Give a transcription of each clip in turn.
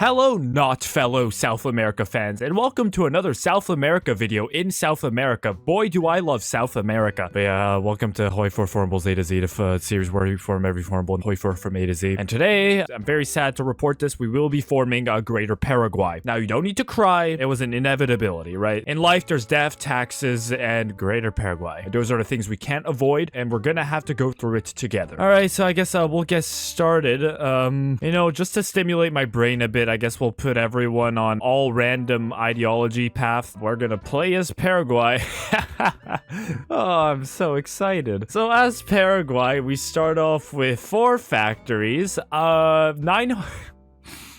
Hello, not fellow South America fans, and welcome to another South America video in South America. Boy, do I love South America. But yeah, welcome to HOI4's Formable's A to Z, the series where we form every formable in HOI4 from A to Z. And today, I'm very sad to report this, we will be forming a greater Paraguay. Now, you don't need to cry, it was an inevitability, right? In life, there's death, taxes, and greater Paraguay. Those are the things we can't avoid, and we're gonna have to go through it together. Alright, so I guess we'll get started. Just to stimulate my brain a bit, I guess we'll put everyone on all random ideology path. We're gonna play as Paraguay. Oh, I'm so excited. So as Paraguay, we start off with 4 factories,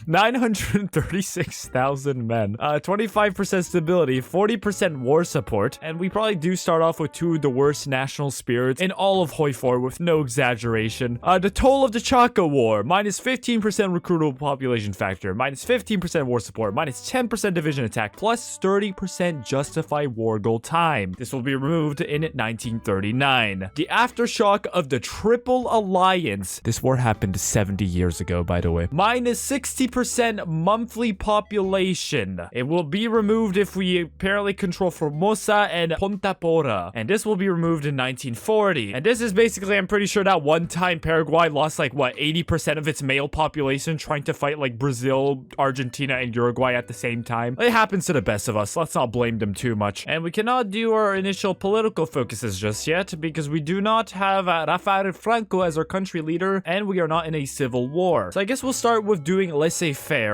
936,000 men, 25% stability, 40% war support, and we probably do start off with 2 of the worst national spirits in all of HOI4 with no exaggeration. The toll of the Chaco War, minus 15% recruitable population factor, minus 15% war support, minus 10% division attack, plus 30% justified war goal time. This will be removed in 1939. The aftershock of the Triple Alliance. This war happened 70 years ago, by the way. Minus 60% monthly population. It will be removed if we apparently control Formosa and Ponta Pora. And this will be removed in 1940. And this is basically, I'm pretty sure that one time Paraguay lost like, what, 80% of its male population trying to fight like Brazil, Argentina, and Uruguay at the same time. It happens to the best of us. Let's not blame them too much. And we cannot do our initial political focuses just yet because we do not have Rafael Franco as our country leader and we are not in a civil war. So I guess we'll start with doing laissez-faire,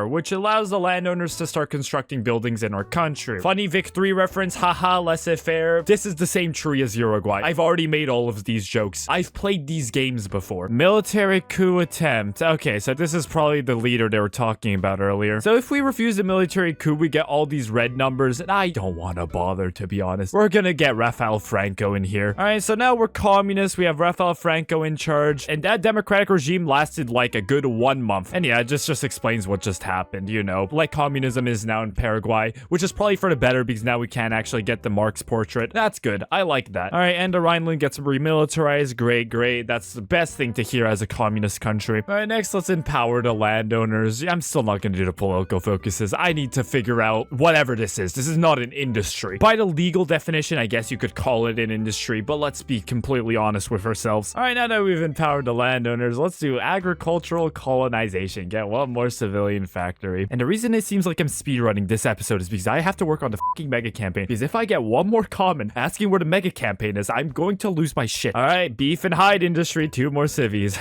which allows the landowners to start constructing buildings in our country. Funny Vic 3 reference, haha, laissez-faire. This is the same tree as Uruguay. I've already made all of these jokes. I've played these games before. Military coup attempt. Okay, so this is probably the leader they were talking about earlier. So if we refuse the military coup, we get all these red numbers, and I don't want to bother, to be honest. We're gonna get Rafael Franco in here. Alright, so now we're communists. We have Rafael Franco in charge, and that democratic regime lasted like a good 1 month. And yeah, it just explains what just happened, you know, like communism is now in Paraguay, which is probably for the better because now we can actually get the Marx portrait. That's good. I like that. All right, and the Rhineland gets remilitarized. Great. That's the best thing to hear as a communist country. All right, next, let's empower the landowners. I'm still not going to do the political focuses. I need to figure out whatever this is. This is not an industry. By the legal definition, I guess you could call it an industry, but let's be completely honest with ourselves. All right, now that we've empowered the landowners, let's do agricultural colonization. Get one more civilian factory. And the reason it seems like I'm speedrunning this episode is because I have to work on the fucking mega campaign. Because if I get one more comment asking where the mega campaign is, I'm going to lose my shit. All right, beef and hide industry, 2 more civies.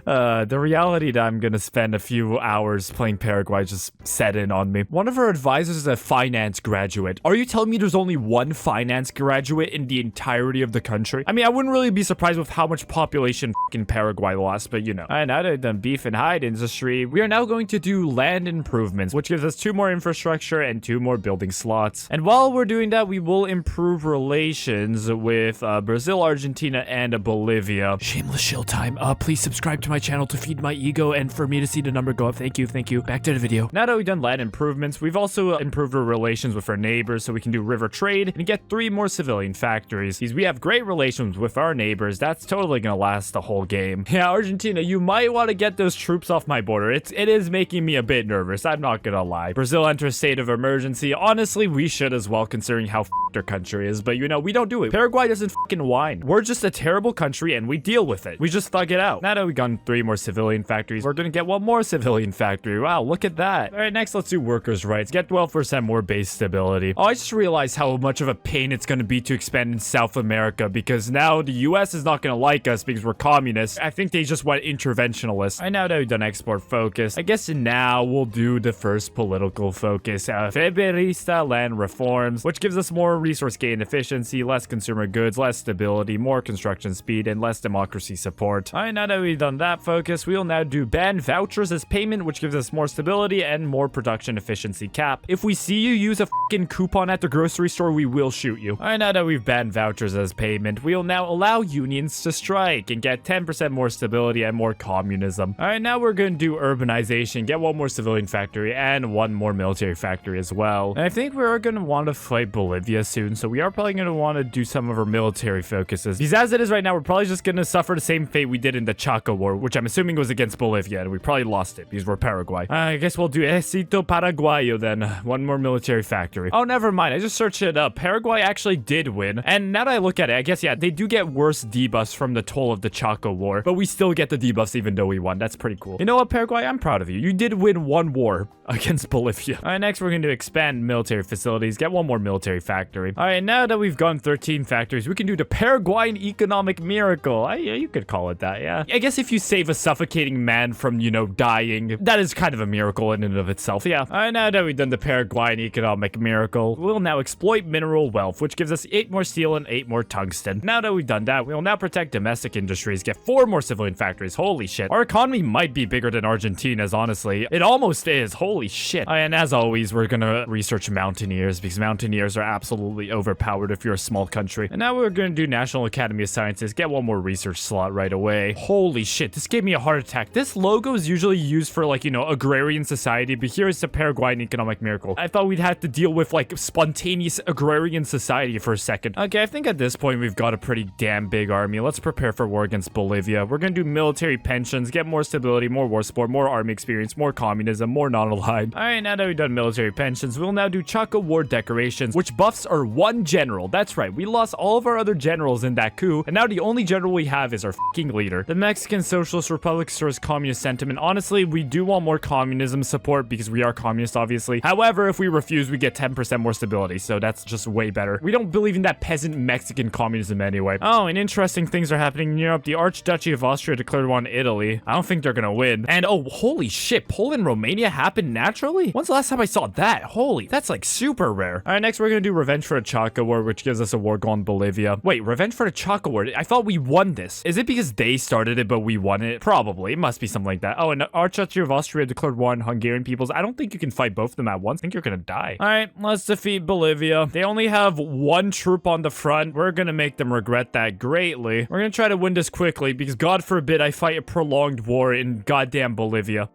The reality that I'm gonna spend a few hours playing Paraguay just set in on me. One of our advisors is a finance graduate. Are you telling me there's only 1 finance graduate in the entirety of the country? I mean, I wouldn't really be surprised with how much population fucking Paraguay lost, but you know. Alright, now that I've done beef and hide industry, we are now going to do land improvements, which gives us 2 more infrastructure and 2 more building slots. And while we're doing that, we will improve relations with Brazil, Argentina, and Bolivia. Shameless shill time. Please subscribe to my channel to feed my ego and for me to see the number go up. Thank you. Back to the video. Now that we've done land improvements, we've also improved our relations with our neighbors so we can do river trade and get 3 more civilian factories. Because we have great relations with our neighbors. That's totally gonna last the whole game. Yeah, Argentina, you might want to get those troops off my border. It is making me a bit nervous. I'm not gonna lie. Brazil enters state of emergency. Honestly, we should as well, considering how f***ed our country is. But you know, we don't do it. Paraguay doesn't fucking whine. We're just a terrible country and we deal with it. We just thug it out. Now that we've gone 3 more civilian factories, we're gonna get 1 more civilian factory. Wow, look at that. All right, next, let's do workers' rights. Get 12% more base stability. Oh, I just realized how much of a pain it's gonna be to expand in South America because now the US is not gonna like us because we're communists. I think they just went interventionalist. All right, now that we've done export focus, I guess now we'll do the first political focus. Febrista land reforms, which gives us more resource gain efficiency, less consumer goods, less stability, more construction speed, and less democracy support. All right, now that we've done that focus, we'll now do ban vouchers as payment, which gives us more stability and more production efficiency cap. If we see you use a fucking coupon at the grocery store, we will shoot you. Alright, now that we've banned vouchers as payment, we'll now allow unions to strike and get 10% more stability and more communism. Alright, now we're gonna do urbanization, get 1 more civilian factory and 1 more military factory as well. And I think we're gonna want to fight Bolivia soon, so we are probably going to want to do some of our military focuses. Because as it is right now, we're probably just going to suffer the same fate we did in the Chaco War, which I'm assuming was against Bolivia, and we probably lost it because we're Paraguay. I guess we'll do Ejército Paraguayo then. One more military factory. Oh, never mind. I just searched it up. Paraguay actually did win, and now that I look at it, I guess, yeah, they do get worse debuffs from the toll of the Chaco War, but we still get the debuffs even though we won. That's pretty cool. You know what, Paraguay? I'm proud of you. You did win one war against Bolivia. All right, next we're going to expand military facilities, get one more military factory. All right, now that we've gone 13 factories, we can do the Paraguayan economic miracle. Yeah, you could call it that, yeah. I guess if you save a suffocating man from, you know, dying, that is kind of a miracle in and of itself, yeah. All right, now that we've done the Paraguayan economic miracle, we'll now exploit mineral wealth, which gives us 8 more steel and 8 more tungsten. Now that we've done that, we'll now protect domestic industries, get 4 more civilian factories. Holy shit. Our economy might be bigger than Argentina's, honestly. It almost is. Holy shit. And as always, we're gonna research mountaineers because mountaineers are absolutely overpowered if you're a small country. And now we're gonna do National Academy of Sciences, get one more research slot right away. Holy shit, this gave me a heart attack. This logo is usually used for, like, you know, agrarian society, but here is the Paraguayan economic miracle. I thought we'd have to deal with, like, spontaneous agrarian society for a second. Okay, I think at this point we've got a pretty damn big army. Let's prepare for war against Bolivia. We're gonna do military pensions, get more stability, more war support, more army experience, more communism, more non-aligned. All right, now that we've done military pensions, we'll now do Chaco War decorations, which buffs are 1 general. That's right, we lost all of our other generals in that coup, and now the only general we have is our fucking leader. The Mexican Socialist Republic stirs communist sentiment. Honestly, we do want more communism support because we are communist, obviously. However, if we refuse, we get 10% more stability, so that's just way better. We don't believe in that peasant Mexican communism anyway. Oh, and interesting things are happening in Europe. The Archduchy of Austria declared war on Italy. I don't think they're gonna win. And oh, holy shit, Poland and Romania happened naturally? When's the last time I saw that? Holy, that's like super rare. All right, next we're gonna do Revenge for the Chaco War, which gives us a war goal on Bolivia. Wait, Revenge for the Chaco War? I thought we won this. Is it because they started it, but we won it? Probably. It must be something like that. Oh, and the Archduchy of Austria declared war on Hungarian peoples. I don't think you can fight both of them at once. I think you're gonna die. All right, let's defeat Bolivia. They only have 1 troop on the front. We're gonna make them regret that greatly. We're gonna try to win this quickly because God forbid I fight a prolonged war in goddamn Bolivia.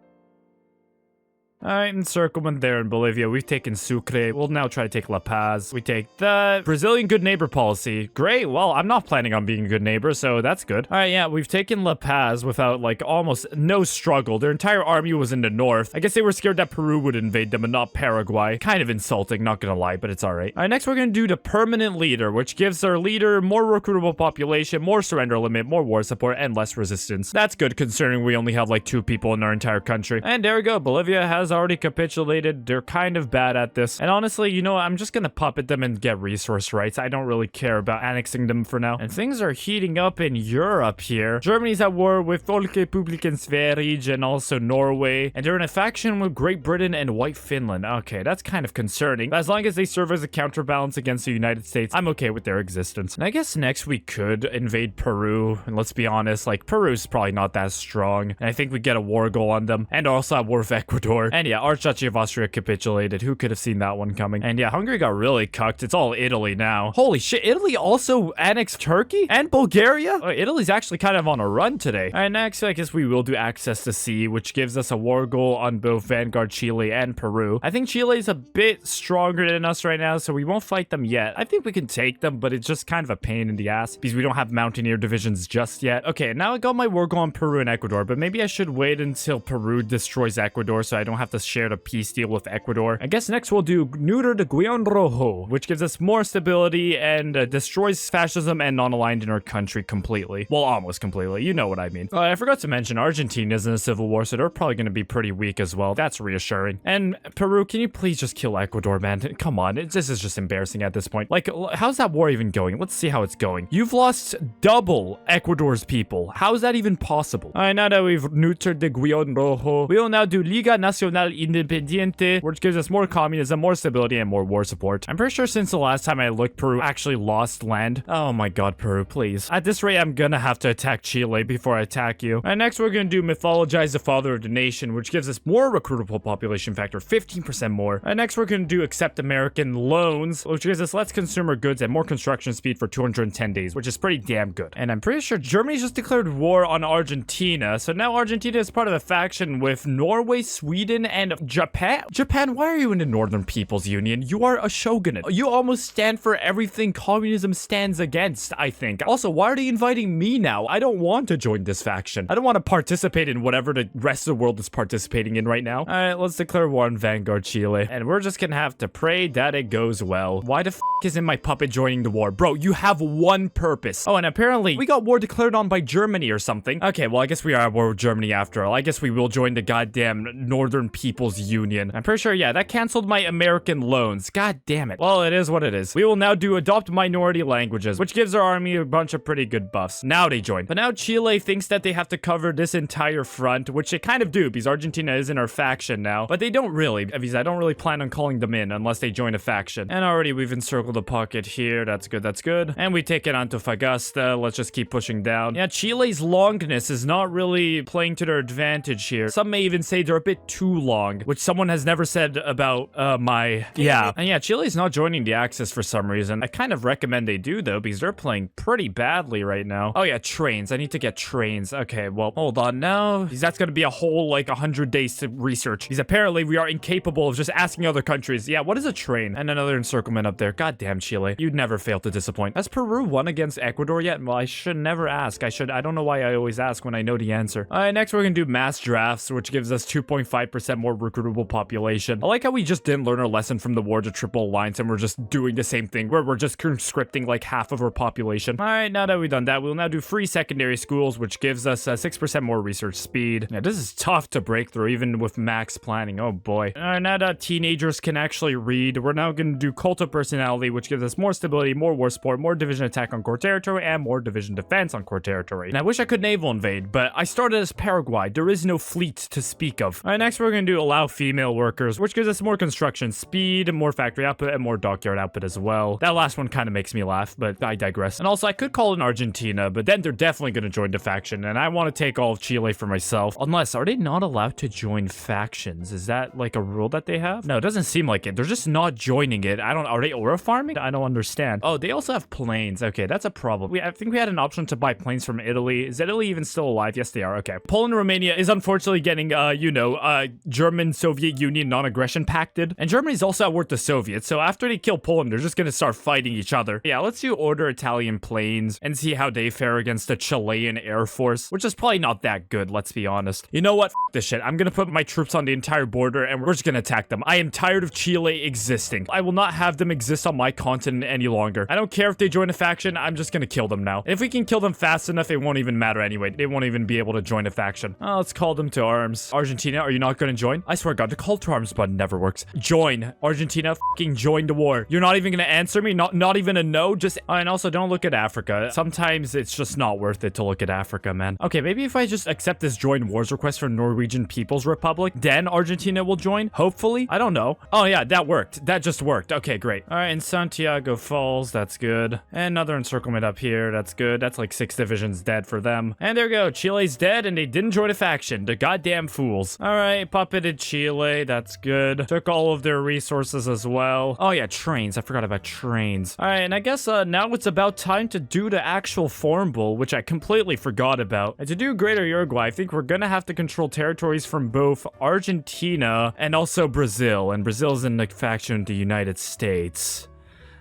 Alright, encirclement there in Bolivia. We've taken Sucre. We'll now try to take La Paz. We take the Brazilian good neighbor policy. Great. Well, I'm not planning on being a good neighbor, so that's good. Alright, yeah, we've taken La Paz without, like, almost no struggle. Their entire army was in the north. I guess they were scared that Peru would invade them and not Paraguay. Kind of insulting, not gonna lie, but it's alright. Alright, next we're gonna do the permanent leader, which gives our leader more recruitable population, more surrender limit, more war support, and less resistance. That's good considering we only have, like, 2 people in our entire country. And there we go. Bolivia has already capitulated. They're kind of bad at this. And honestly, you know what? I'm just gonna puppet them and get resource rights. I don't really care about annexing them for now. And things are heating up in Europe here. Germany's at war with Folkerepubliken Sverige and also Norway. And they're in a faction with Great Britain and White Finland. Okay, that's kind of concerning. But as long as they serve as a counterbalance against the United States, I'm okay with their existence. And I guess next we could invade Peru. And let's be honest, like, Peru's probably not that strong. And I think we get a war goal on them. And also at war with Ecuador. And yeah, Archduchy of Austria capitulated. Who could have seen that one coming? And yeah, Hungary got really cucked. It's all Italy now. Holy shit, Italy also annexed Turkey and Bulgaria? Oh, Italy's actually kind of on a run today. All right, next, I guess we will do access to sea, which gives us a war goal on both Vanguard Chile and Peru. I think Chile's a bit stronger than us right now, so we won't fight them yet. I think we can take them, but it's just kind of a pain in the ass because we don't have mountaineer divisions just yet. Okay, now I got my war goal on Peru and Ecuador, but maybe I should wait until Peru destroys Ecuador so I don't have to share the peace deal with Ecuador. I guess next we'll do neuter the Guion Rojo, which gives us more stability and destroys fascism and non-aligned in our country completely. Well, almost completely. You know what I mean. I forgot to mention Argentina's in a civil war, so they're probably going to be pretty weak as well. That's reassuring. And Peru, can you please just kill Ecuador, man? Come on. This is just embarrassing at this point. Like, how's that war even going? Let's see how it's going. You've lost double Ecuador's people. How is that even possible? All right, now that we've neutered the Guion Rojo, we will now do Liga Nacional Independiente, which gives us more communism, more stability, and more war support. I'm pretty sure since the last time I looked, Peru actually lost land. Oh my god, Peru, please. At this rate, I'm gonna have to attack Chile before I attack you. And next, we're gonna do Mythologize the Father of the Nation, which gives us more recruitable population factor, 15% more. And next, we're gonna do Accept American Loans, which gives us less consumer goods and more construction speed for 210 days, which is pretty damn good. And I'm pretty sure Germany just declared war on Argentina, so now Argentina is part of a faction with Norway, Sweden, and Japan. Japan, why are you in the Northern People's Union? You are a shogunate. You almost stand for everything communism stands against, I think. Also, why are they inviting me now? I don't want to join this faction. I don't want to participate in whatever the rest of the world is participating in right now. All right, let's declare war on Vanguard Chile. And we're just gonna have to pray that it goes well. Why the f isn't my puppet joining the war? Bro, you have one purpose. Oh, and apparently we got war declared on by Germany or something. Okay, well, I guess we are at war with Germany after all. I guess we will join the goddamn Northern People's Union. I'm pretty sure, yeah, that canceled my American loans. God damn it. Well, it is what it is. We will now do adopt minority languages, which gives our army a bunch of pretty good buffs. Now they join. But now Chile thinks that they have to cover this entire front, which they kind of do because Argentina is in our faction now. But they don't really, because I don't really plan on calling them in unless they join a faction. And already we've encircled a pocket here. That's good, that's good. And we take it Antofagasta. Let's just keep pushing down. Yeah, Chile's longness is not really playing to their advantage here. Some may even say they're a bit too long, which someone has never said about yeah. And yeah, Chile's not joining the Axis for some reason. I kind of recommend they do though, because they're playing pretty badly right now. Oh yeah, trains. I need to get trains. Okay, well, hold on now. Because that's gonna be a whole like 100 days to research. Because apparently we are incapable of just asking other countries. Yeah, what is a train? And another encirclement up there. God damn, Chile. You'd never fail to disappoint. Has Peru won against Ecuador yet? Well, I should never ask. I don't know why I always ask when I know the answer. All right, next we're gonna do mass drafts, which gives us 2.5% more recruitable population. I like how we just didn't learn our lesson from the War to Triple Alliance and we're just doing the same thing where we're just conscripting like half of our population. All right, now that we've done that, we'll now do free secondary schools, which gives us 6% more research speed. Yeah, this is tough to break through even with max planning. Oh boy. All right, now that teenagers can actually read, we're now gonna do cult of personality, which gives us more stability, more war support, more division attack on core territory, and more division defense on core territory. And I wish I could naval invade, but I started as Paraguay. There is no fleet to speak of. All right, next we're gonna do allow female workers, which gives us more construction speed, more factory output, and more dockyard output as well. That last one kind of makes me laugh, but I digress. And also, I could call in Argentina, but then they're definitely gonna join the faction, and I want to take all of Chile for myself. Unless, are they not allowed to join factions? Is that like a rule that they have? No, it doesn't seem like it. They're just not joining it. Are they ore farming? I don't understand. Oh, they also have planes. Okay, that's a problem. I think we had an option to buy planes from Italy. Is Italy even still alive? Yes, they are. Okay. Poland and Romania is unfortunately getting, German-Soviet Union non-aggression pacted. And Germany's also at war with the Soviets. So after they kill Poland, they're just gonna start fighting each other. Yeah, let's do order Italian planes and see how they fare against the Chilean Air Force, which is probably not that good, let's be honest. You know what? F this shit. I'm gonna put my troops on the entire border and we're just gonna attack them. I am tired of Chile existing. I will not have them exist on my continent any longer. I don't care if they join a faction, I'm just gonna kill them now. If we can kill them fast enough, it won't even matter anyway. They won't even be able to join a faction. Oh, let's call them to arms. Argentina, are you not gonna join? I swear to God, the call to arms button never works. Join. Argentina, fucking join the war. You're not even gonna answer me? Not even a no? Just, and also don't look at Africa. Sometimes it's just not worth it to look at Africa, man. Okay, maybe if I just accept this join wars request from Norwegian People's Republic, then Argentina will join? Hopefully? I don't know. Oh yeah, that worked. That just worked. Okay, great. All right, in Santiago Falls, that's good. And another encirclement up here, that's good. That's like 6 divisions dead for them. And there we go. Chile's dead and they didn't join a faction. The goddamn fools. All right, puppeted Chile, that's good. Took all of their resources as well. Oh yeah, trains. I forgot about trains. All right, and I guess now it's about time to do the actual formable, which I completely forgot about. And to do Greater Uruguay, I think we're gonna have to control territories from both Argentina and also Brazil. And Brazil's in the faction with the United States.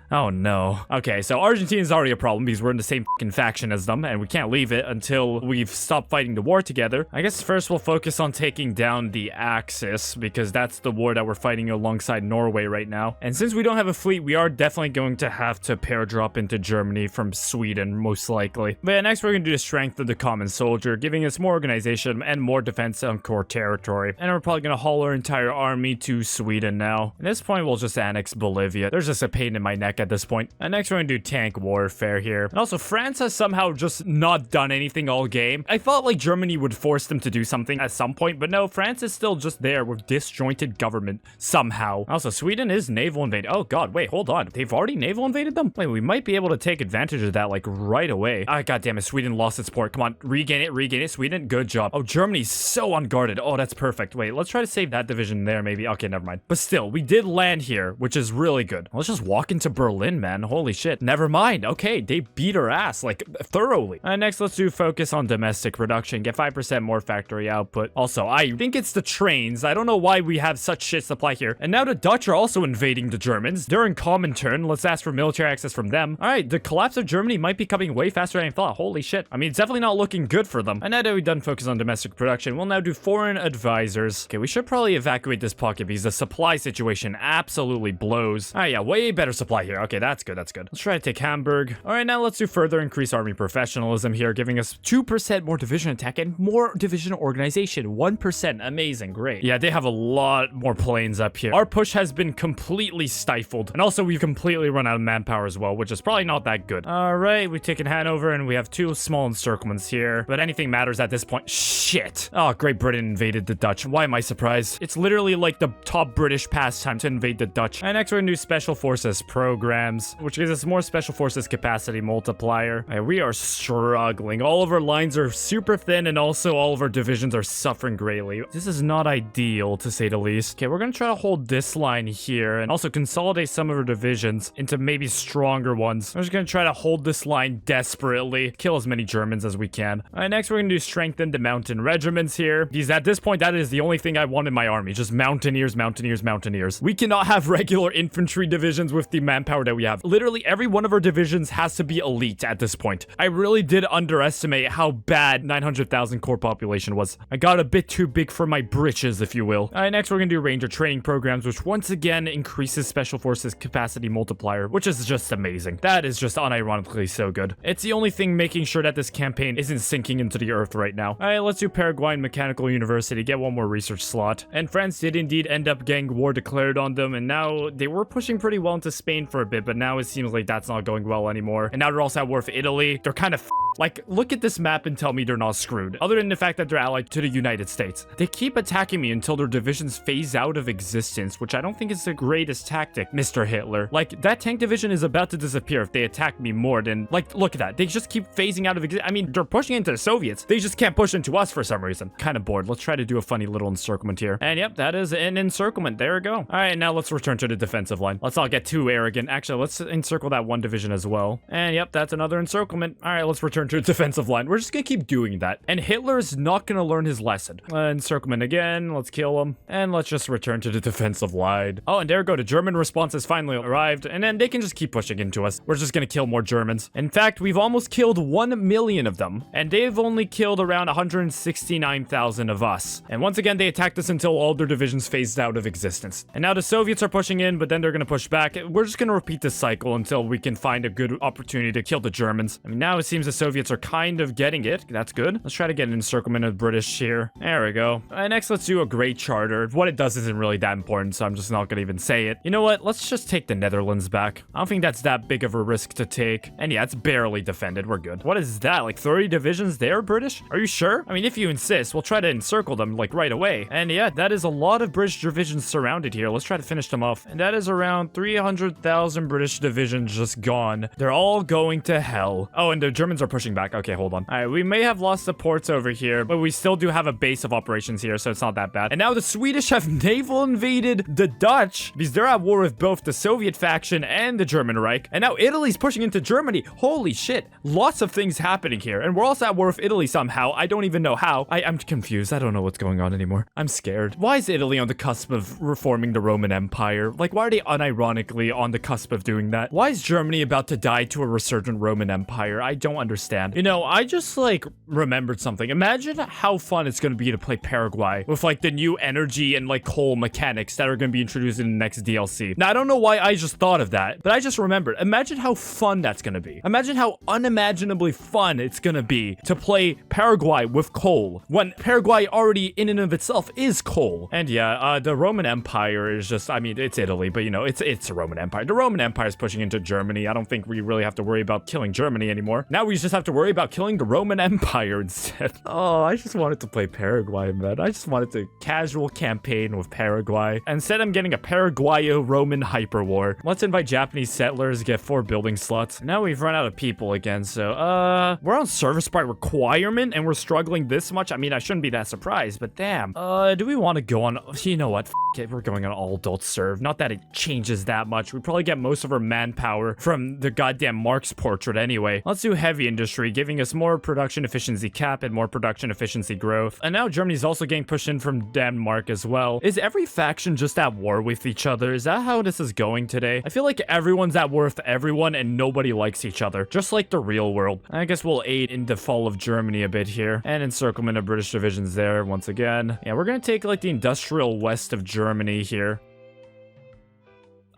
Oh no. Okay, so Argentina's already a problem because we're in the same fucking faction as them, and we can't leave it until we've stopped fighting the war together. I guess first we'll focus on taking down the Axis, because that's the war that we're fighting alongside Norway right now. And since we don't have a fleet, we are definitely going to have to pair-drop into Germany from Sweden, most likely. But yeah, next we're going to do the strength of the common soldier, giving us more organization and more defense on core territory. And we're probably going to haul our entire army to Sweden now. At this point, we'll just annex Bolivia. There's just a pain in my neck at this point. And next we're gonna do tank warfare here. And also France has somehow just not done anything all game. I thought like Germany would force them to do something at some point, but no, France is still just there with disjointed government somehow. Also, Sweden is naval invade. Oh god, wait, hold on. They've already naval invaded them? Wait, we might be able to take advantage of that like right away. Ah, god damn it, Sweden lost its port. Come on, regain it, Sweden. Good job. Oh, Germany's so unguarded. Oh, that's perfect. Wait, let's try to save that division there maybe. Okay, never mind. But still, we did land here, which is really good. Let's just walk into Berlin Berlin, man. Holy shit. Never mind. Okay, they beat our ass, like, thoroughly. Next, let's do focus on domestic production. Get 5% more factory output. Also, I think it's the trains. I don't know why we have such shit supply here. And now the Dutch are also invading the Germans. They're in common turn. Let's ask for military access from them. All right, the collapse of Germany might be coming way faster than I thought. Holy shit. I mean, it's definitely not looking good for them. And now that we've done focus on domestic production, we'll now do foreign advisors. Okay, we should probably evacuate this pocket because the supply situation absolutely blows. All right, yeah, way better supply here. Okay, that's good. That's good. Let's try to take Hamburg. All right, now let's do further increase army professionalism here, giving us 2% more division attack and more division organization. 1%. Amazing. Great. Yeah, they have a lot more planes up here. Our push has been completely stifled. And also, we've completely run out of manpower as well, which is probably not that good. All right, we've taken Hanover and we have 2 small encirclements here. But anything matters at this point. Shit. Oh, Great Britain invaded the Dutch. Why am I surprised? It's literally like the top British pastime to invade the Dutch. And next, we're gonna do special forces programs, which gives us more special forces capacity multiplier. All right, we are struggling. All of our lines are super thin and also all of our divisions are suffering greatly. This is not ideal, to say the least. Okay, we're gonna try to hold this line here and also consolidate some of our divisions into maybe stronger ones. I'm just gonna try to hold this line desperately, kill as many Germans as we can. All right, next we're gonna do strengthen the mountain regiments here, because at this point that is the only thing I want in my army, just mountaineers, mountaineers, mountaineers. We cannot have regular infantry divisions with the manpower that we have. Literally every one of our divisions has to be elite at this point. I really did underestimate how bad 900,000 core population was. I got a bit too big for my britches, if you will. All right, next we're gonna do ranger training programs, which once again increases special forces capacity multiplier, which is just amazing. That is just unironically so good. It's the only thing making sure that this campaign isn't sinking into the earth right now. All right, let's do Paraguayan Mechanical University, get 1 more research slot. And France did indeed end up getting war declared on them, and now they were pushing pretty well into Spain for a bit, but now it seems like that's not going well anymore. And now they're also at war with Italy. They're kind of like, look at this map and tell me they're not screwed. Other than the fact that they're allied to the United States. They keep attacking me until their divisions phase out of existence, which I don't think is the greatest tactic, Mr. Hitler. Like, that tank division is about to disappear if they attack me more than, like, look at that. They just keep phasing out of existence. I mean, they're pushing into the Soviets. They just can't push into us for some reason. Kind of bored. Let's try to do a funny little encirclement here. And yep, that is an encirclement. There we go. All right, now let's return to the defensive line. Let's not get too arrogant. Actually, let's encircle that 1 division as well. And yep, that's another encirclement. All right, let's return to the defensive line. We're just gonna keep doing that. And Hitler is not gonna learn his lesson. Encirclement again. Let's kill him. And let's just return to the defensive line. Oh, and there we go. The German response has finally arrived. And then they can just keep pushing into us. We're just gonna kill more Germans. In fact, we've almost killed 1 million of them. And they've only killed around 169,000 of us. And once again, they attacked us until all their divisions phased out of existence. And now the Soviets are pushing in, but then they're gonna push back. We're just gonna repeat this cycle until we can find a good opportunity to kill the Germans. I mean, now it seems the Soviets are kind of getting it. That's good. Let's try to get an encirclement of British here. There we go. Next, let's do a Great Charter. What it does isn't really that important, so I'm just not gonna even say it. You know what? Let's just take the Netherlands back. I don't think that's that big of a risk to take. And yeah, it's barely defended. We're good. What is that? Like 30 divisions there, British? Are you sure? I mean, if you insist, we'll try to encircle them like right away. And yeah, that is a lot of British divisions surrounded here. Let's try to finish them off. And that is around 300,000 British divisions just gone. They're all going to hell. Oh, and the Germans are pushing back. Okay, hold on. All right, we may have lost the ports over here, but we still do have a base of operations here, so it's not that bad. And now the Swedish have naval invaded the Dutch because they're at war with both the Soviet faction and the German Reich. And now Italy's pushing into Germany. Holy shit. Lots of things happening here. And we're also at war with Italy somehow. I don't even know how. I'm confused. I don't know what's going on anymore. I'm scared. Why is Italy on the cusp of reforming the Roman Empire? Like, why are they unironically on the cusp of doing that? Why is Germany about to die to a resurgent Roman Empire? I don't understand. You know, I just, like, remembered something. Imagine how fun it's going to be to play Paraguay with, like, the new energy and, like, coal mechanics that are going to be introduced in the next DLC. Now, I don't know why I just thought of that, but I just remembered. Imagine how fun that's going to be. Imagine how unimaginably fun it's going to be to play Paraguay with coal when Paraguay already in and of itself is coal. And yeah, the Roman Empire is just, I mean, it's Italy, but you know, it's a Roman Empire. The Roman Empire is pushing into Germany. I don't think we really have to worry about killing Germany anymore. Now we just have to worry about killing the Roman Empire instead. Oh, I just wanted to play Paraguay, man. I just wanted to casual campaign with Paraguay. Instead, I'm getting a Paraguayo-Roman hyper war. Let's invite Japanese settlers, get 4 building slots. Now we've run out of people again, so, we're on service by requirement and we're struggling this much. I mean, I shouldn't be that surprised, but damn. Do we want to go on, you know what? It, we're going on all adult serve. Not that it changes that much. We probably get get most of our manpower from the goddamn Marx portrait anyway. Let's do heavy industry, giving us more production efficiency cap and more production efficiency growth. And now Germany's also getting pushed in from Denmark as well. Is every faction just at war with each other? Is that how this is going today? I feel like everyone's at war with everyone and nobody likes each other, just like the real world. I guess we'll aid in the fall of Germany a bit here, and encirclement of British divisions there once again. Yeah, we're gonna take like the industrial west of Germany here.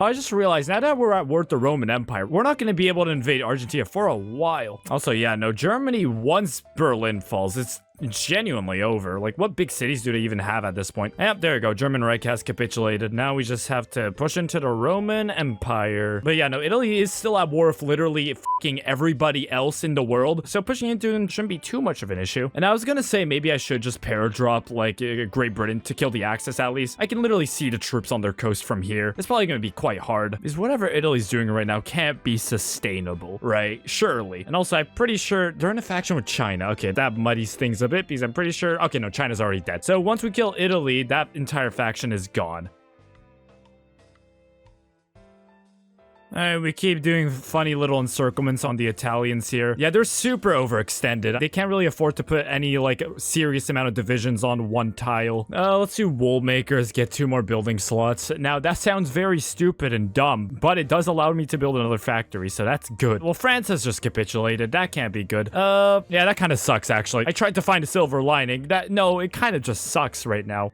Oh, I just realized now that we're at war with the Roman Empire, we're not going to be able to invade Argentina for a while. Also, yeah, no, Germany, once Berlin falls, it's genuinely over. Like, what big cities do they even have at this point? Yep, there you go. German Reich has capitulated. Now we just have to push into the Roman Empire. But yeah, no, Italy is still at war with literally fucking everybody else in the world. So pushing into them shouldn't be too much of an issue. And I was gonna say maybe I should just paradrop like Great Britain to kill the Axis at least. I can literally see the troops on their coast from here. It's probably gonna be quite hard because whatever Italy's doing right now can't be sustainable, right? Surely. And also, I'm pretty sure they're in a faction with China. Okay, that muddies things up a bit because I'm pretty sure, okay, no, China's already dead. So once we kill Italy, that entire faction is gone. Alright, we keep doing funny little encirclements on the Italians here. Yeah, they're super overextended. They can't really afford to put any, like, serious amount of divisions on one tile. Let's do wool makers, get 2 more building slots. Now, that sounds very stupid and dumb, but it does allow me to build another factory, so that's good. Well, France has just capitulated. That can't be good. Yeah, that kind of sucks, actually. I tried to find a silver lining. No, it kind of just sucks right now.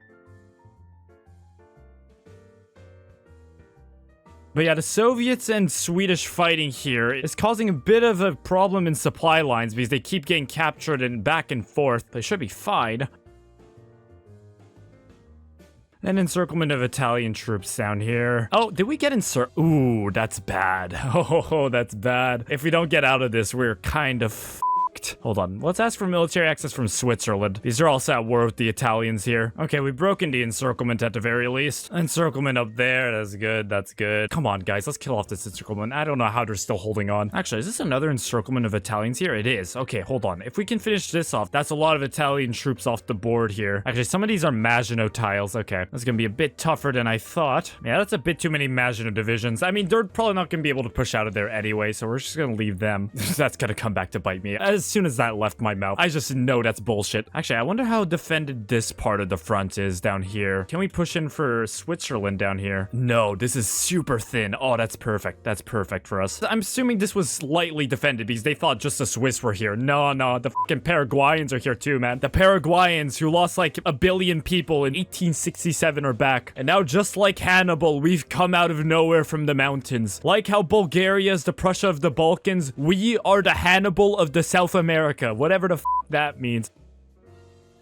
But yeah, the Soviets and Swedish fighting here is causing a bit of a problem in supply lines because they keep getting captured and back and forth. They should be fine. And encirclement of Italian troops down here. Oh, did we get Ooh, that's bad. Oh, that's bad. If we don't get out of this, we're kind of Hold on, let's ask for military access from Switzerland. These are also at war with the Italians here. Okay, we've broken the encirclement at the very least. Encirclement up there, that's good, that's good. Come on, guys, let's kill off this encirclement. I don't know how they're still holding on. Actually, is this another encirclement of Italians here? It is. Okay, hold on. If we can finish this off, that's a lot of Italian troops off the board here. Actually, some of these are Maginot tiles. Okay, that's gonna be a bit tougher than I thought. Yeah, that's a bit too many Maginot divisions. I mean, they're probably not gonna be able to push out of there anyway, so we're just gonna leave them. That's gonna come back to bite me. As soon as that left my mouth, I just know that's bullshit. Actually, I wonder how defended this part of the front is down here. Can we push in for Switzerland down here? No, this is super thin. Oh, that's perfect. That's perfect for us. I'm assuming this was slightly defended because they thought just the Swiss were here. No, the fucking Paraguayans are here too, man. The Paraguayans who lost like 1 billion people in 1867 are back. And now, just like Hannibal, we've come out of nowhere from the mountains. Like how Bulgaria is the Prussia of the Balkans, we are the Hannibal of the South America. Whatever the f that means.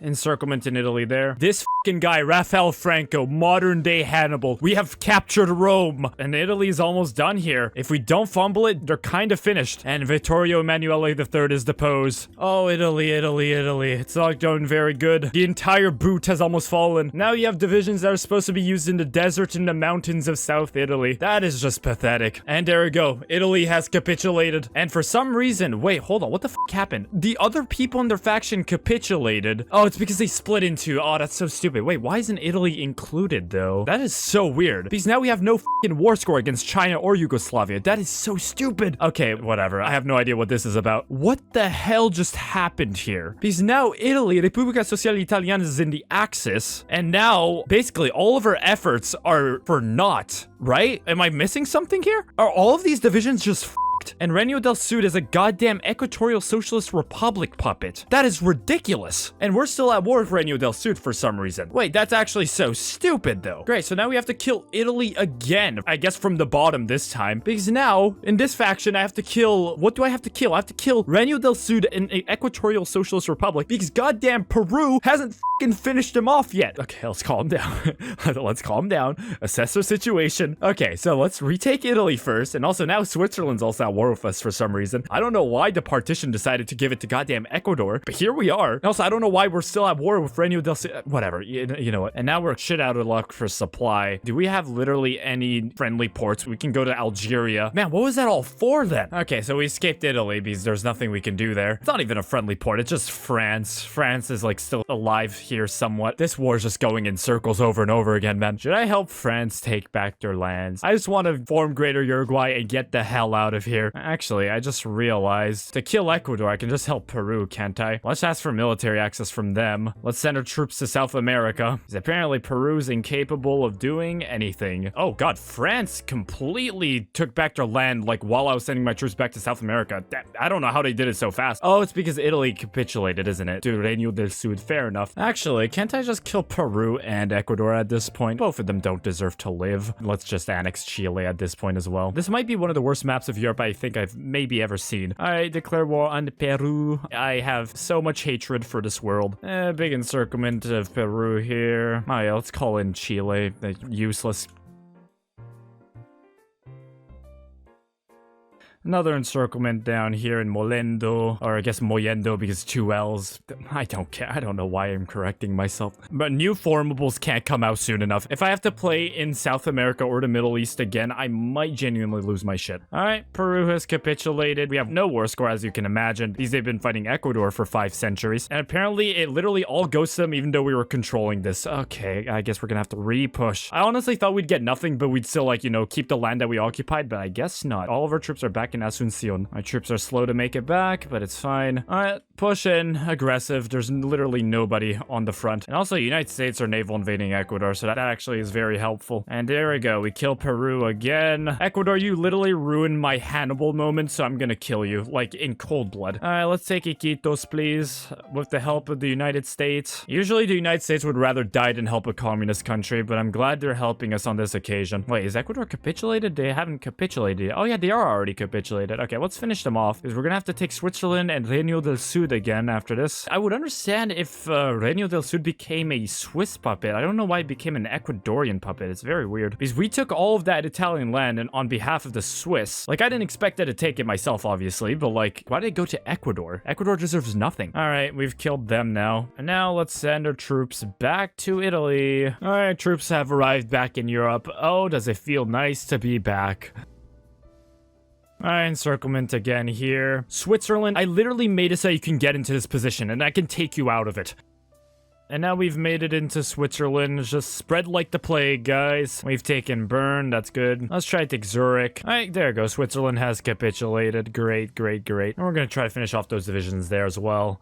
Encirclement in Italy there. This fucking guy, Rafael Franco, modern day Hannibal. We have captured Rome. And Italy is almost done here. If we don't fumble it, they're kind of finished. And Vittorio Emanuele III is deposed. Oh, Italy, Italy, Italy. It's not going very good. The entire boot has almost fallen. Now you have divisions that are supposed to be used in the desert and the mountains of South Italy. That is just pathetic. And there we go. Italy has capitulated. And for some reason, wait, hold on. What the f happened? The other people in their faction capitulated. Oh, it's because they split into. Oh, that's so stupid. Wait, why isn't Italy included though? That is so weird. Because now we have no fucking war score against China or Yugoslavia. That is so stupid. Okay, whatever. I have no idea what this is about. What the hell just happened here? Because now Italy, Repubblica Sociale Italiana, is in the Axis, and now basically all of our efforts are for naught, right? Am I missing something here? Are all of these divisions just and Regno del Sud is a goddamn Equatorial Socialist Republic puppet? That is ridiculous. And we're still at war with Regno del Sud for some reason. Wait, that's actually so stupid though. Great, so now we have to kill Italy again. I guess from the bottom this time. Because now, in this faction, I have to kill... What do I have to kill? I have to kill Regno del Sud and Equatorial Socialist Republic because goddamn Peru hasn't fucking finished them off yet. Okay, let's calm down. Let's calm down. Assess our situation. Okay, so let's retake Italy first. And also now Switzerland's also at war with us for some reason. I don't know why the partition decided to give it to goddamn Ecuador, but here we are. Also, I don't know why we're still at war with Reino del Sur. Whatever, you know what. And now we're shit out of luck for supply. Do we have literally any friendly ports? We can go to Algeria. Man, what was that all for then? Okay, so we escaped Italy because there's nothing we can do there. It's not even a friendly port. It's just France. France is like still alive here somewhat. This war is just going in circles over and over again, man. Should I help France take back their lands? I just want to form Greater Uruguay and get the hell out of here. Actually, I just realized to kill Ecuador, I can just help Peru, can't I? Let's ask for military access from them. Let's send our troops to South America, because apparently Peru's incapable of doing anything. Oh god, France completely took back their land like while I was sending my troops back to South America. I don't know how they did it so fast. Oh, it's because Italy capitulated, isn't it? Dude, Reino del Sur, fair enough. Actually, can't I just kill Peru and Ecuador at this point? Both of them don't deserve to live. Let's just annex Chile at this point as well. This might be one of the worst maps of Europe I think I've maybe ever seen. I declare war on Peru. I have so much hatred for this world. Big encirclement of Peru here. Oh yeah, let's call in Chile. Useless. Another encirclement down here in Molendo, or I guess Mollendo because 2 L's. I don't care. I don't know why I'm correcting myself. But new formables can't come out soon enough. If I have to play in South America or the Middle East again, I might genuinely lose my shit. All right, Peru has capitulated. We have no war score, as you can imagine, because they've been fighting Ecuador for 5 centuries. And apparently, it literally all goes to them, even though we were controlling this. Okay, I guess we're gonna have to re-push. I honestly thought we'd get nothing, but we'd still, like, you know, keep the land that we occupied, but I guess not. All of our troops are back in Asuncion. My troops are slow to make it back, but it's fine. All right, push in, aggressive. There's literally nobody on the front. And also, the United States are naval invading Ecuador, so that actually is very helpful. And there we go. We kill Peru again. Ecuador, you literally ruined my Hannibal moment, so I'm gonna kill you, like, in cold blood. All right, let's take Iquitos, please, with the help of the United States. Usually, the United States would rather die than help a communist country, but I'm glad they're helping us on this occasion. Wait, is Ecuador capitulated? They haven't capitulated yet. Oh yeah, they are already capitulated. Okay, let's finish them off, because we're gonna have to take Switzerland and Reino del Sur again after this. I would understand if Reino del Sur became a Swiss puppet. I don't know why it became an Ecuadorian puppet. It's very weird, because we took all of that Italian land and on behalf of the Swiss. Like, I didn't expect it to take it myself, obviously, but like, why did it go to Ecuador? Ecuador deserves nothing. All right, we've killed them now. And now let's send our troops back to Italy. All right, troops have arrived back in Europe. Oh, does it feel nice to be back. Alright, encirclement again here. Switzerland, I literally made it so you can get into this position, and I can take you out of it. And now we've made it into Switzerland. Just spread like the plague, guys. We've taken Bern. That's good. Let's try to take Zurich. All right, there we go. Switzerland has capitulated. Great, great, great. And we're going to try to finish off those divisions there as well.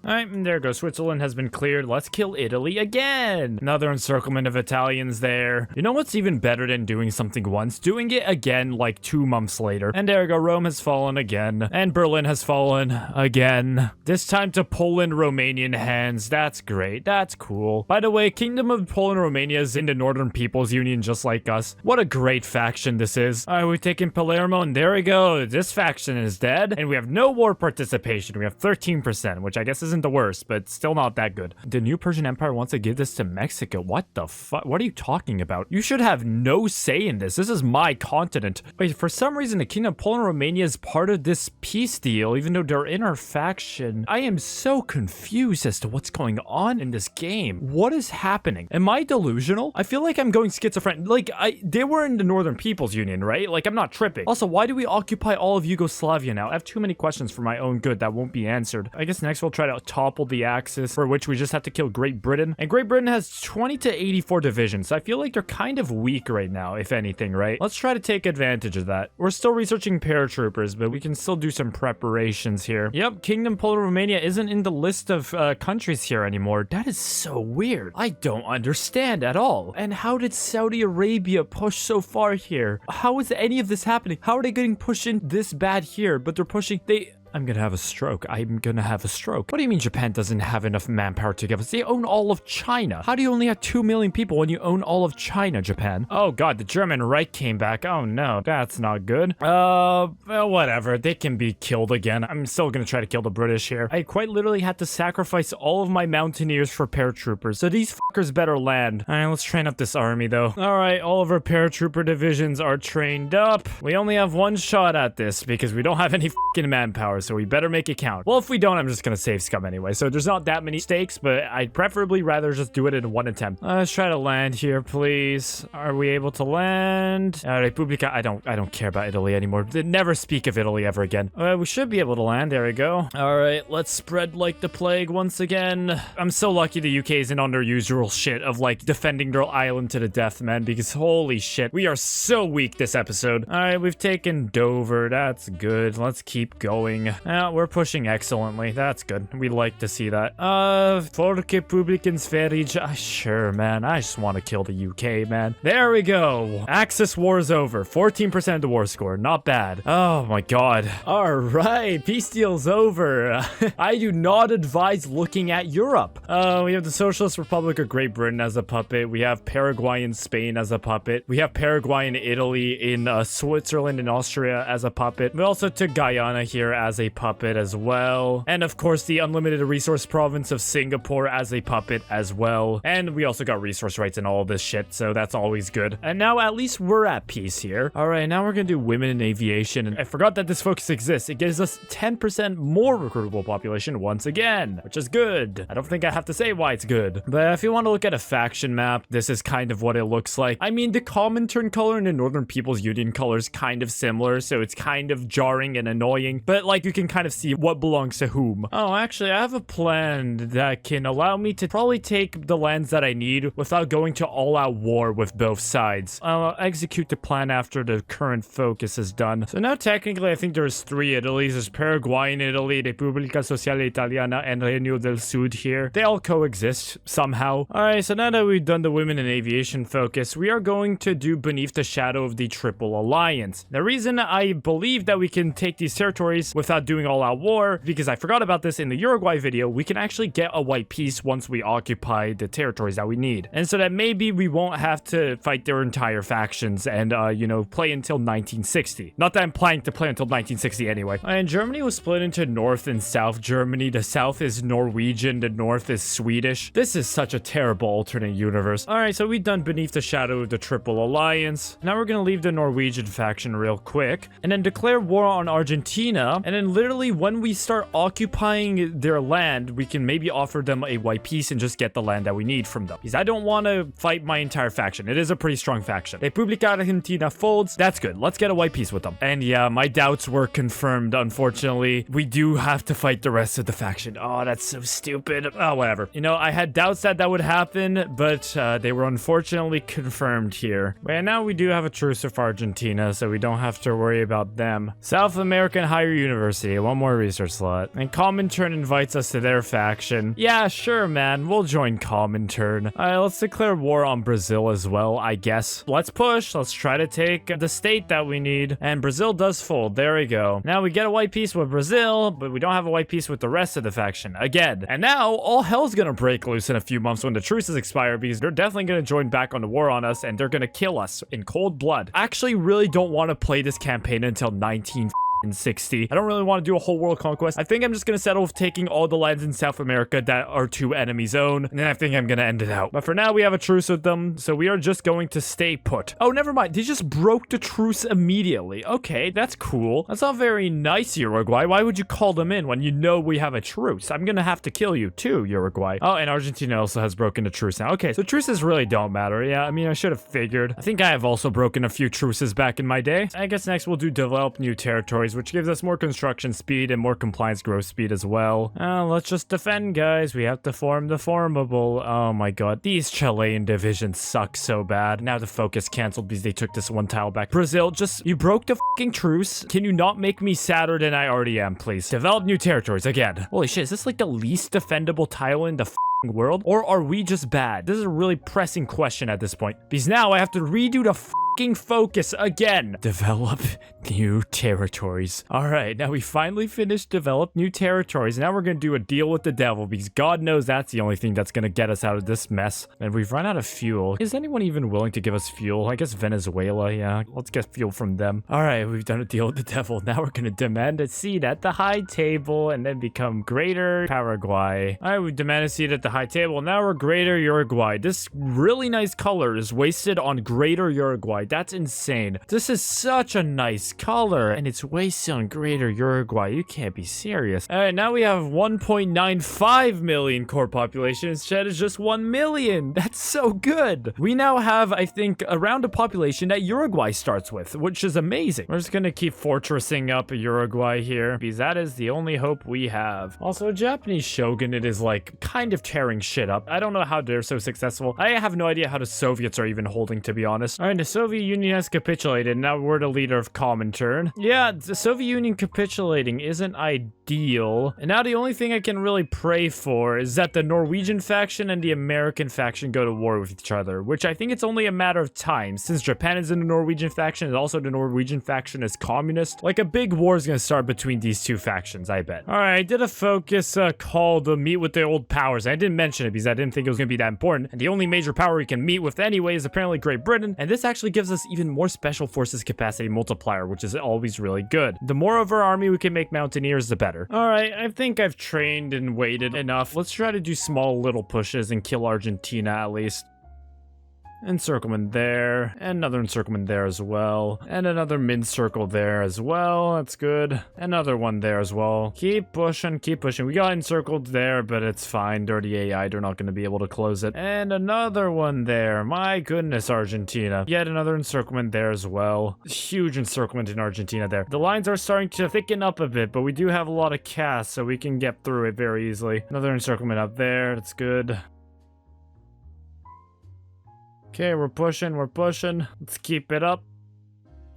Alright, and there we go. Switzerland has been cleared. Let's kill Italy again. Another encirclement of Italians there. You know what's even better than doing something once? Doing it again like 2 months later. And there we go. Rome has fallen again. And Berlin has fallen again. This time to Poland-Romanian hands. That's great. That's cool. By the way, Kingdom of Poland-Romania is in the Northern People's Union just like us. What a great faction this is. Alright, we've taken Palermo, and there we go. This faction is dead. And we have no war participation. We have 13%, which I guess isn't the worst, but still not that good. The new Persian Empire wants to give this to Mexico. What the fuck? What are you talking about? You should have no say in this. This is my continent. Wait, for some reason, the Kingdom of Poland and Romania is part of this peace deal, even though they're in our faction. I am so confused as to what's going on in this game. What is happening? Am I delusional? I feel like I'm going schizophrenic. Like, they were in the Northern People's Union, right? Like, I'm not tripping. Also, why do we occupy all of Yugoslavia now? I have too many questions for my own good that won't be answered. I guess next we'll try to topple the Axis, for which we just have to kill Great Britain. And Great Britain has 20 to 84 divisions, so I feel like they're kind of weak right now, if anything, right? Let's try to take advantage of that. We're still researching paratroopers, but we can still do some preparations here. Yep, Kingdom Poland Romania isn't in the list of countries here anymore. That is so weird. I don't understand at all. And how did Saudi Arabia push so far here? How is any of this happening? How are they getting pushed in this bad here, but they're pushing... I'm gonna have a stroke. I'm gonna have a stroke. What do you mean Japan doesn't have enough manpower to give us? They own all of China. How do you only have 2 million people when you own all of China, Japan? Oh god, the German Reich came back. Oh no, that's not good. Well, whatever. They can be killed again. I'm still gonna try to kill the British here. I quite literally had to sacrifice all of my mountaineers for paratroopers, so these fuckers better land. All right, let's train up this army though. All right, all of our paratrooper divisions are trained up. We only have one shot at this because we don't have any fucking manpower, so we better make it count. Well, if we don't, I'm just gonna save scum anyway, so there's not that many stakes, but I'd preferably rather just do it in one attempt. Let's try to land here, please. Are we able to land? Repubblica, I don't care about Italy anymore. Never speak of Italy ever again. We should be able to land. There we go. All right, let's spread like the plague once again. I'm so lucky the UK isn't on their usual shit of like defending their island to the death, man, because holy shit, we are so weak this episode. All right, we've taken Dover. That's good. Let's keep going. We're pushing excellently. That's good. We like to see that. Forke Republicans Ferij. Sure, man. I just want to kill the UK, man. There we go. Axis war is over. 14% of the war score. Not bad. Oh my god. All right. Peace deal's over. I do not advise looking at Europe. We have the Socialist Republic of Great Britain as a puppet. We have Paraguay and Spain as a puppet. We have Paraguay and Italy in Switzerland and Austria as a puppet. We also took Guyana here as a puppet as well. And of course, the unlimited resource province of Singapore as a puppet as well. And we also got resource rights and all this shit, so that's always good. And now at least we're at peace here. All right, now we're gonna do women in aviation. And I forgot that this focus exists. It gives us 10% more recruitable population once again, which is good. I don't think I have to say why it's good. But if you want to look at a faction map, this is kind of what it looks like. I mean, the Comintern color and the Northern People's Union color is kind of similar, so it's kind of jarring and annoying, but like you can kind of see what belongs to whom. Oh, actually, I have a plan that can allow me to probably take the lands that I need without going to all-out war with both sides. I'll execute the plan after the current focus is done. So now technically I think there's 3 Italys. There's Paraguayan Italy, Repubblica Sociale Italiana, and Regno del Sud here. They all coexist somehow. Alright, so now that we've done the women in aviation focus, we are going to do Beneath the Shadow of the Triple Alliance. The reason I believe that we can take these territories without doing all-out war, because I forgot about this in the Uruguay video, we can actually get a white peace once we occupy the territories that we need. And so that maybe we won't have to fight their entire factions and, you know, play until 1960. Not that I'm planning to play until 1960 anyway. And Germany was split into North and South Germany. The South is Norwegian, the North is Swedish. This is such a terrible alternate universe. Alright, so we've done Beneath the Shadow of the Triple Alliance. Now we're gonna leave the Norwegian faction real quick, and then declare war on Argentina, and then literally when we start occupying their land, we can maybe offer them a white peace and just get the land that we need from them. Because I don't want to fight my entire faction. It is a pretty strong faction. Repubblica Argentina folds. That's good. Let's get a white peace with them. And yeah, my doubts were confirmed, unfortunately. We do have to fight the rest of the faction. Oh, that's so stupid. Oh, whatever. You know, I had doubts that that would happen, but they were unfortunately confirmed here. And now we do have a truce with Argentina, so we don't have to worry about them. South American Higher University, one more research slot. And Comintern invites us to their faction. Yeah, sure, man. We'll join Comintern. Alright, let's declare war on Brazil as well, I guess. Let's push. Let's try to take the state that we need. And Brazil does fold. There we go. Now we get a white peace with Brazil, but we don't have a white peace with the rest of the faction. Again. And now all hell's gonna break loose in a few months when the truces expire, because they're definitely gonna join back on the war on us, and they're gonna kill us in cold blood. I actually really don't want to play this campaign until 1960. I don't really want to do a whole world conquest. I think I'm just gonna settle with taking all the lands in South America that our two enemies own, and then I think I'm gonna end it out. But for now, we have a truce with them, so we are just going to stay put. Oh, never mind. They just broke the truce immediately. Okay, that's cool. That's not very nice, Uruguay. Why would you call them in when you know we have a truce? I'm gonna have to kill you too, Uruguay. Oh, and Argentina also has broken the truce now. Okay, so truces really don't matter. Yeah, I mean, I should have figured. I think I have also broken a few truces back in my day. I guess next we'll do develop new territories, which gives us more construction speed and more compliance growth speed as well. Let's just defend, guys. We have to form the formable. Oh my god, these Chilean divisions suck so bad. Now the focus canceled because they took this one tile back. Brazil, just, you broke the fucking truce. Can you not make me sadder than I already am, please? Develop new territories again. Holy shit, is this like the least defendable tile in the world? Or are we just bad? This is a really pressing question at this point, because now I have to redo the fucking focus again. Develop new territories. All right, now we finally finished develop new territories. Now we're gonna do a deal with the devil because God knows that's the only thing that's gonna get us out of this mess. And we've run out of fuel. Is anyone even willing to give us fuel? I guess Venezuela, yeah. Let's get fuel from them. All right, we've done a deal with the devil. Now we're gonna demand a seat at the high table and then become Greater Paraguay. All right, we demand a seat at the high table. Now we're Greater Uruguay. This really nice color is wasted on Greater Uruguay. That's insane. This is such a nice color and it's wasted on Greater Uruguay. You can't be serious. All right, now we have 1.95 million core population instead of just 1 million. That's so good. We now have, I think, around a population that Uruguay starts with, which is amazing. We're just gonna keep fortressing up Uruguay here because that is the only hope we have. Also, Japanese shogunate is like kind of tearing shit up. I don't know how they're so successful. I have no idea how the Soviets are even holding, to be honest. All right, the Soviet Union has capitulated. Now we're the leader of Comintern. Yeah, the Soviet Union capitulating isn't ideal. And now the only thing I can really pray for is that the Norwegian faction and the American faction go to war with each other, which I think it's only a matter of time since Japan is in the Norwegian faction and also the Norwegian faction is communist. Like a big war is gonna start between these two factions, I bet. All right, I did a focus call to meet with the old powers. I didn't mention it because I didn't think it was gonna be that important. And the only major power we can meet with anyway is apparently Great Britain. And this actually gives us even more special forces capacity multiplier, which is always really good. The more of our army we can make mountaineers, the better. All right, I think I've trained and waited enough. Let's try to do small little pushes and kill Argentina at least. Encirclement there, and another encirclement there as well, and another mid-circle there as well. That's good. Another one there as well. Keep pushing, keep pushing. We got encircled there, but it's fine. Dirty AI, they're not going to be able to close it. And another one there. My goodness, Argentina. Yet another encirclement there as well. Huge encirclement in Argentina there. The lines are starting to thicken up a bit, but we do have a lot of cast, so we can get through it very easily. Another encirclement up there. That's good. Okay, we're pushing, Let's keep it up.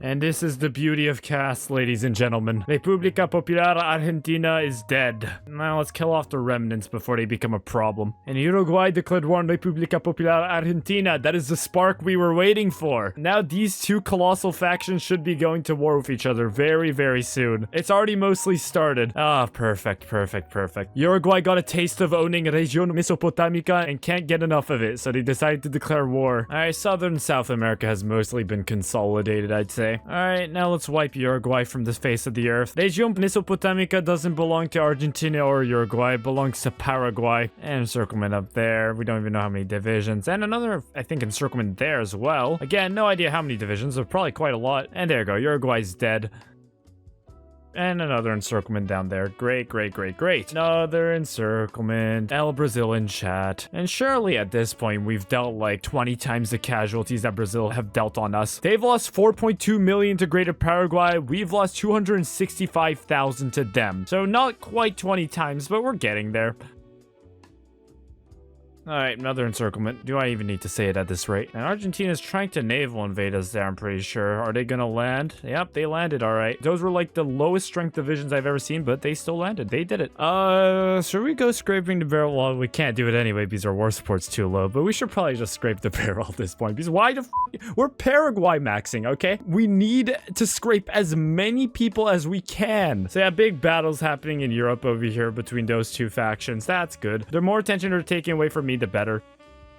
And this is the beauty of cast, ladies and gentlemen. República Popular Argentina is dead. Now let's kill off the remnants before they become a problem. And Uruguay declared war on República Popular Argentina. That is the spark we were waiting for. Now these two colossal factions should be going to war with each other very, very soon. It's already mostly started. Ah, perfect. Uruguay got a taste of owning Región Mesopotamica and can't get enough of it, so they decided to declare war. Alright, Southern South America has mostly been consolidated, I'd say. Alright, now let's wipe Uruguay from the face of the earth. Región Mesopotamica doesn't belong to Argentina or Uruguay, it belongs to Paraguay. And encirclement up there. We don't even know how many divisions. And another, I think, encirclement there as well. Again, no idea how many divisions, but probably quite a lot. And there you go, Uruguay's dead. And another encirclement down there. Great. Another encirclement. El Brazil in chat. And surely at this point, we've dealt like 20 times the casualties that Brazil have dealt on us. They've lost 4.2 million to Greater Paraguay. We've lost 265,000 to them. So not quite 20 times, but we're getting there. Alright, another encirclement. Do I even need to say it at this rate? And Argentina's trying to naval invade us there, I'm pretty sure. Are they gonna land? Yep, they landed, alright. Those were like the lowest strength divisions I've ever seen, but they still landed. They did it. Should we go scraping the barrel? Well, we can't do it anyway because our war support's too low, but we should probably just scrape the barrel at this point because why the f— we're Paraguay maxing, okay? We need to scrape as many people as we can. So yeah, big battles happening in Europe over here between those two factions. That's good. The more attention they're taking away from me, the better.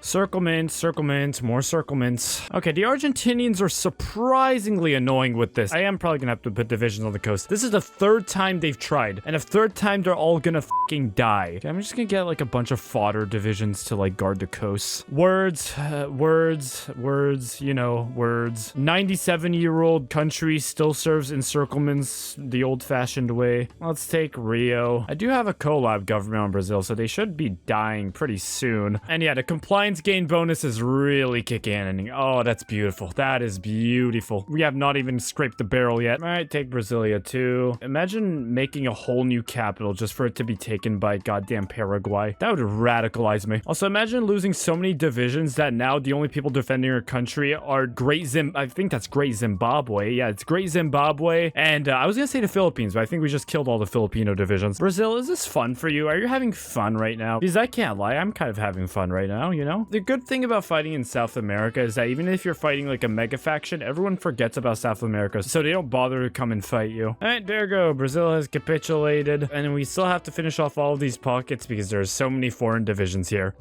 Circlements, more circlements. Okay, the Argentinians are surprisingly annoying with this. I am probably gonna have to put divisions on the coast. This is the third time they've tried, and the third time they're all gonna fucking die. Okay, I'm just gonna get like a bunch of fodder divisions to like guard the coast. Words, you know, words. 97-year-old country still serves encirclements the old-fashioned way. Let's take Rio. I do have a collab government on Brazil, so they should be dying pretty soon. And yeah, the compliance gain bonus is really kicking in. Oh, that's beautiful. That is beautiful. We have not even scraped the barrel yet. All right, take Brasilia too. Imagine making a whole new capital just for it to be taken by goddamn Paraguay. That would radicalize me. Also, imagine losing so many divisions that now the only people defending your country are I think that's Great Zimbabwe. Yeah, it's Great Zimbabwe. And I was gonna say the Philippines, but I think we just killed all the Filipino divisions. Brazil, is this fun for you? Are you having fun right now? Because I can't lie, I'm kind of having fun right now, you know? though. The good thing about fighting in South America is that even if you're fighting like a mega faction, everyone forgets about South America, so they don't bother to come and fight you. All right, there we go. Brazil has capitulated, and we still have to finish off all of these pockets because there's so many foreign divisions here.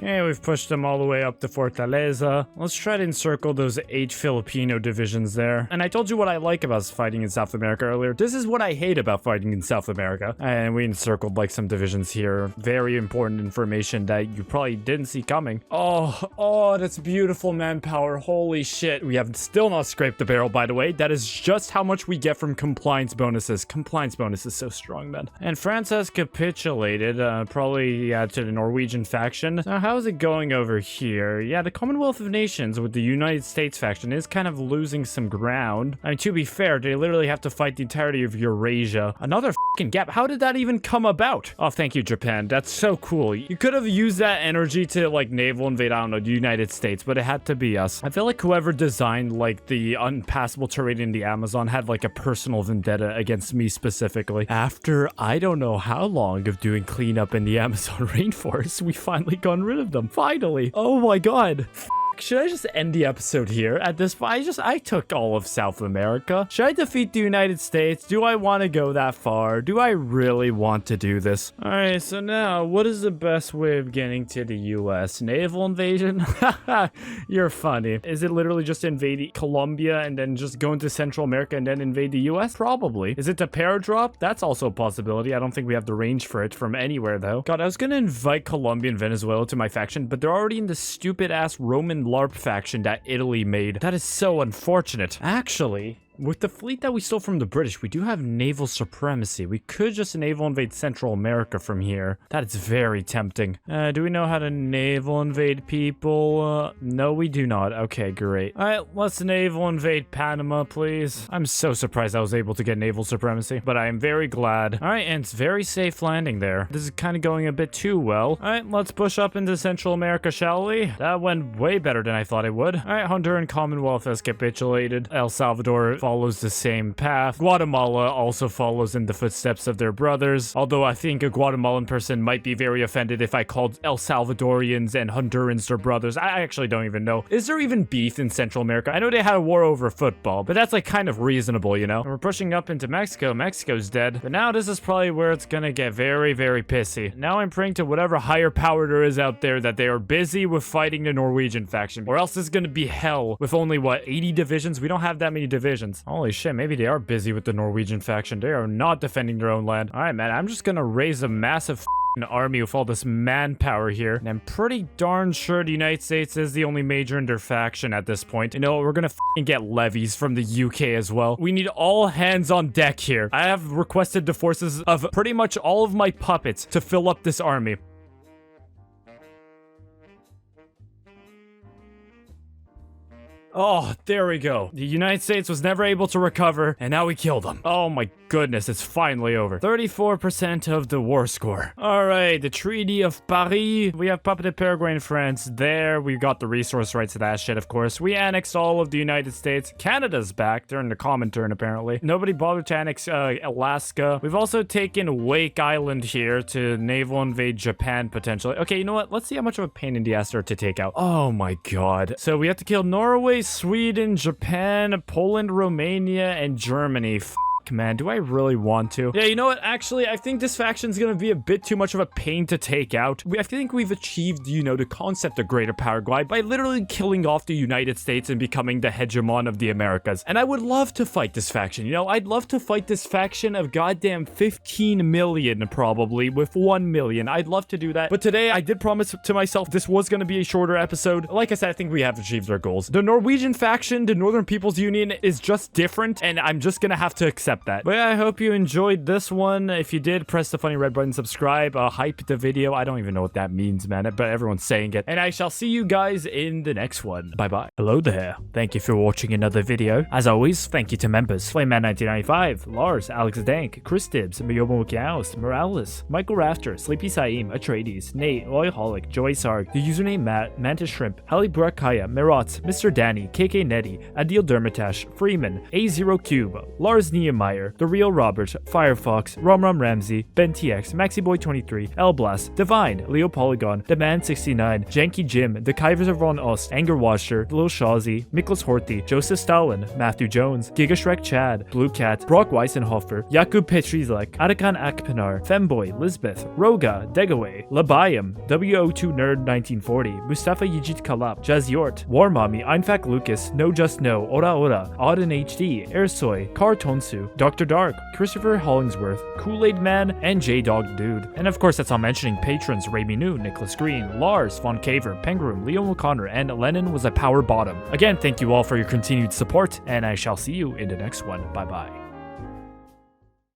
Yeah, we've pushed them all the way up to Fortaleza. Let's try to encircle those 8 Filipino divisions there. And I told you what I like about fighting in South America earlier. This is what I hate about fighting in South America. And we encircled like some divisions here. Very important information that you probably didn't see coming. Oh, that's beautiful manpower. Holy shit. We have still not scraped the barrel, by the way. That is just how much we get from compliance bonuses. Compliance bonus is so strong, man. And France has capitulated, probably to the Norwegian faction. How is it going over here? Yeah, the Commonwealth of Nations with the United States faction is kind of losing some ground. I mean, to be fair, they literally have to fight the entirety of Eurasia. Another f***ing gap. How did that even come about? Oh, thank you, Japan. That's so cool. You could have used that energy to, like, naval invade, I don't know, the United States, but it had to be us. I feel like whoever designed, like, the unpassable terrain in the Amazon had, like, a personal vendetta against me specifically. After, I don't know how long of doing cleanup in the Amazon rainforest, we finally got rid of them. Finally. Oh my god. Should I just end the episode here at this point? I took all of South America. Should I defeat the United States? Do I want to go that far? Do I really want to do this? All right, so now what is the best way of getting to the US? Naval invasion? You're funny. Is it literally just invade Colombia and then just go into Central America and then invade the US? Probably. Is it to paradrop? That's also a possibility. I don't think we have the range for it from anywhere though. God, I was gonna invite Colombia and Venezuela to my faction, but they're already in the stupid ass Roman LARP faction that Italy made. That is so unfortunate. Actually, with the fleet that we stole from the British, we do have naval supremacy. We could just naval invade Central America from here. That is very tempting. Do we know how to naval invade people? No, we do not. Okay, great. All right, let's naval invade Panama, please. I'm so surprised I was able to get naval supremacy, but I am very glad. All right, and it's very safe landing there. This is kind of going a bit too well. All right, let's push up into Central America, shall we? That went way better than I thought it would. All right, Honduran Commonwealth has capitulated. El Salvador follows the same path. Guatemala also follows in the footsteps of their brothers, although I think a Guatemalan person might be very offended if I called El Salvadorians and Hondurans their brothers. I actually don't even know. Is there even beef in Central America? I know they had a war over football, but that's like kind of reasonable, you know? And we're pushing up into Mexico. Mexico's dead. But now this is probably where it's gonna get very, very pissy. Now I'm praying to whatever higher power there is out there that they are busy with fighting the Norwegian faction, or else it's gonna be hell with only, what, 80 divisions? We don't have that many divisions. Holy shit, maybe they are busy with the Norwegian faction. They are not defending their own land. All right, man, I'm just gonna raise a massive army with all this manpower here, and I'm pretty darn sure the United States is the only major in their faction at this point. You know, we're gonna get levies from the UK as well. We need all hands on deck here. I have requested the forces of pretty much all of my puppets to fill up this army. Oh, there we go. The United States was never able to recover, and now we killed them. Oh my goodness, it's finally over. 34% of the war score. All right, the Treaty of Paris. We have puppeted Paraguay and France there. We got the resource rights to that shit, of course. We annexed all of the United States. Canada's back. They're in the common turn, apparently. Nobody bothered to annex Alaska. We've also taken Wake Island here to naval invade Japan, potentially. Okay, you know what? Let's see how much of a pain in the ass they're to take out. Oh my god. So we have to kill Norway, Sweden, Japan, Poland, Romania, and Germany. Man, do I really want to? Yeah, you know what? Actually, I think this faction's gonna be a bit too much of a pain to take out. I think we've achieved, you know, the concept of Greater Paraguay by literally killing off the United States and becoming the hegemon of the Americas. And I would love to fight this faction, you know? I'd love to fight this faction of goddamn 15 million, probably, with 1 million. I'd love to do that. But today, I did promise to myself this was gonna be a shorter episode. Like I said, I think we have achieved our goals. The Norwegian faction, the Northern People's Union, is just different, and I'm just gonna have to accept that. But yeah, I hope you enjoyed this one. If you did, press the funny red button, subscribe, hype the video. I don't even know what that means, man, but everyone's saying it. And I shall see you guys in the next one. Bye-bye. Hello there. Thank you for watching another video. As always, thank you to members FlameMan1995, Lars, Alex Dank, Chris Tibbs, Miyomo Kiaos, Morales, Michael Rafter, Sleepy Saim, Atreides, Nate, Oilholic, Joy Sarg, the username Matt, Mantis Shrimp, Halle Burakaya, Mirats, Mr. Danny, KK Netty, Adil Dermatash, Freeman, A0 Cube, Lars Nehemiah, Meyer, The Real Robert, Firefox, Rum Ramsey, Ben TX, MaxiBoy23, Elblast, Divine, Leo Polygon, The Man 69, Janky Jim, The Kaiser von Ost, Anger Washer, Lil Shawzy, Miklos Horthy, Joseph Stalin, Matthew Jones, Gigashrek Chad, Blue Cat, Brock Weissenhofer, Jakub Petrizlek, Atakan Akpinar, Femboy, Lisbeth, Roga, Degaway, Labayam, WO2 Nerd 1940, Mustafa Yijit Kalap, Jazyort, War Mommy, Einfak Lucas, No Just No, Ora Ora, Auden HD, Ersoy, Kar Tonsu, Dr. Dark, Christopher Hollingsworth, Kool-Aid Man, and J-Dog Dude. And of course, that's all mentioning patrons Raimi New, Nicholas Green, Lars, Von Caver, Pengroom, Leon O'Connor, and Lennon was a power bottom. Again, thank you all for your continued support, and I shall see you in the next one. Bye bye.